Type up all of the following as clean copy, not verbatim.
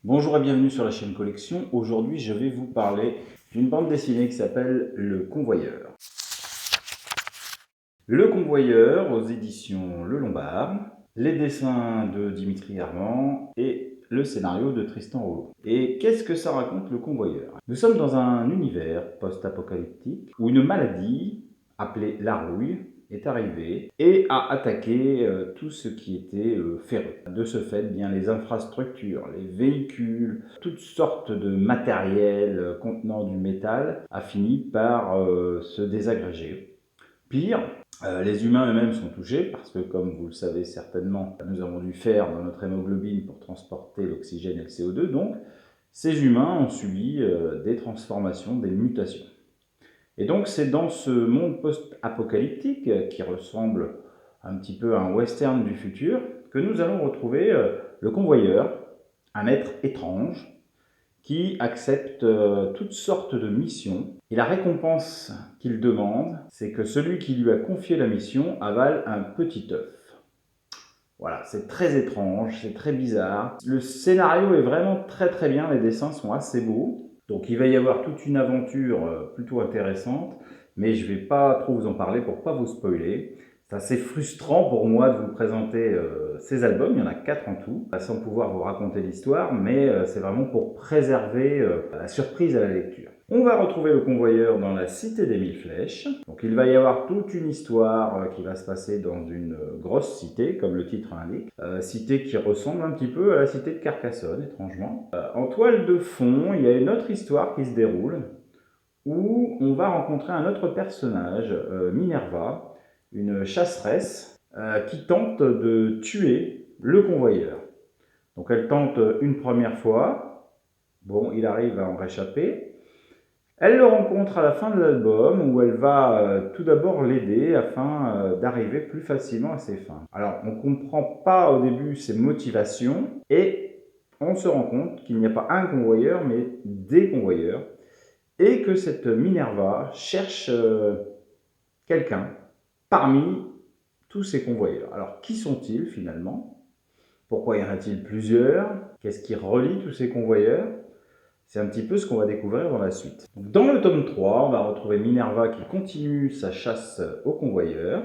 Bonjour et bienvenue sur la chaîne Collection. Aujourd'hui, je vais vous parler d'une bande dessinée qui s'appelle Le Convoyeur. Le Convoyeur aux éditions Le Lombard, les dessins de Dimitri Armand et le scénario de Tristan Rollo. Et qu'est-ce que ça raconte Le Convoyeur? Nous sommes dans un univers post-apocalyptique où une maladie appelée la rouille est arrivée et a attaqué tout ce qui était ferreux. De ce fait, bien les infrastructures, les véhicules, toutes sortes de matériel contenant du métal a fini par se désagréger. Pire, les humains eux-mêmes sont touchés parce que, comme vous le savez certainement, nous avons du fer dans notre hémoglobine pour transporter l'oxygène et le CO2, donc ces humains ont subi des transformations, des mutations. Et donc c'est dans ce monde post-apocalyptique qui ressemble un petit peu à un western du futur que nous allons retrouver le convoyeur, un être étrange qui accepte toutes sortes de missions. Et la récompense qu'il demande, c'est que celui qui lui a confié la mission avale un petit œuf. Voilà, c'est très étrange, c'est très bizarre. Le scénario est vraiment très bien, les dessins sont assez beaux. Donc il va y avoir toute une aventure plutôt intéressante, mais je ne vais pas trop vous en parler pour ne pas vous spoiler. C'est assez frustrant pour moi de vous présenter ces albums, il y en a 4 en tout, sans pouvoir vous raconter l'histoire, mais c'est vraiment pour préserver la surprise à la lecture. On va retrouver le convoyeur dans la cité des mille flèches. Donc il va y avoir toute une histoire qui va se passer dans une grosse cité, comme le titre l'indique. Cité qui ressemble un petit peu à la cité de Carcassonne, étrangement. En toile de fond, il y a une autre histoire qui se déroule, où on va rencontrer un autre personnage, Minerva, une chasseresse, qui tente de tuer le convoyeur. Donc elle tente une première fois, bon, il arrive à en réchapper. Elle le rencontre à la fin de l'album où elle va tout d'abord l'aider afin d'arriver plus facilement à ses fins. Alors on ne comprend pas au début ses motivations et on se rend compte qu'il n'y a pas un convoyeur mais des convoyeurs et que cette Minerva cherche quelqu'un parmi tous ces convoyeurs. Alors qui sont-ils finalement? Pourquoi y en a-t-il plusieurs? Qu'est-ce qui relie tous ces convoyeurs? C'est un petit peu ce qu'on va découvrir dans la suite. Dans le tome 3, on va retrouver Minerva qui continue sa chasse aux convoyeurs,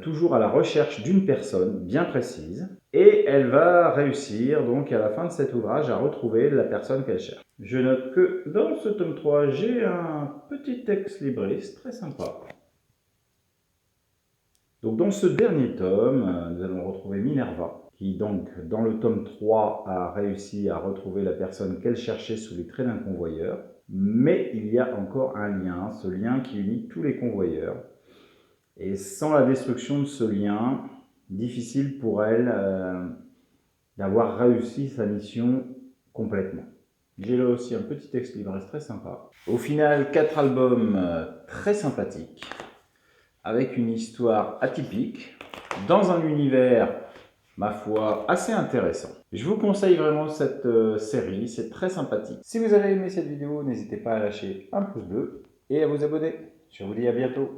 toujours à la recherche d'une personne bien précise, et elle va réussir donc à la fin de cet ouvrage à retrouver la personne qu'elle cherche. Je note que dans ce tome 3, j'ai un petit texte libriste très sympa. Donc dans ce dernier tome, nous allons retrouver Minerva, qui donc dans le tome 3 a réussi à retrouver la personne qu'elle cherchait sous les traits d'un convoyeur. Mais il y a encore un lien, ce lien qui unit tous les convoyeurs. Et sans la destruction de ce lien, difficile pour elle d'avoir réussi sa mission complètement. J'ai là aussi un petit texte libriste très sympa. Au final, 4 albums très sympathiques, avec une histoire atypique, dans un univers, ma foi, assez intéressant. Je vous conseille vraiment cette série, c'est très sympathique. Si vous avez aimé cette vidéo, n'hésitez pas à lâcher un pouce bleu et à vous abonner. Je vous dis à bientôt.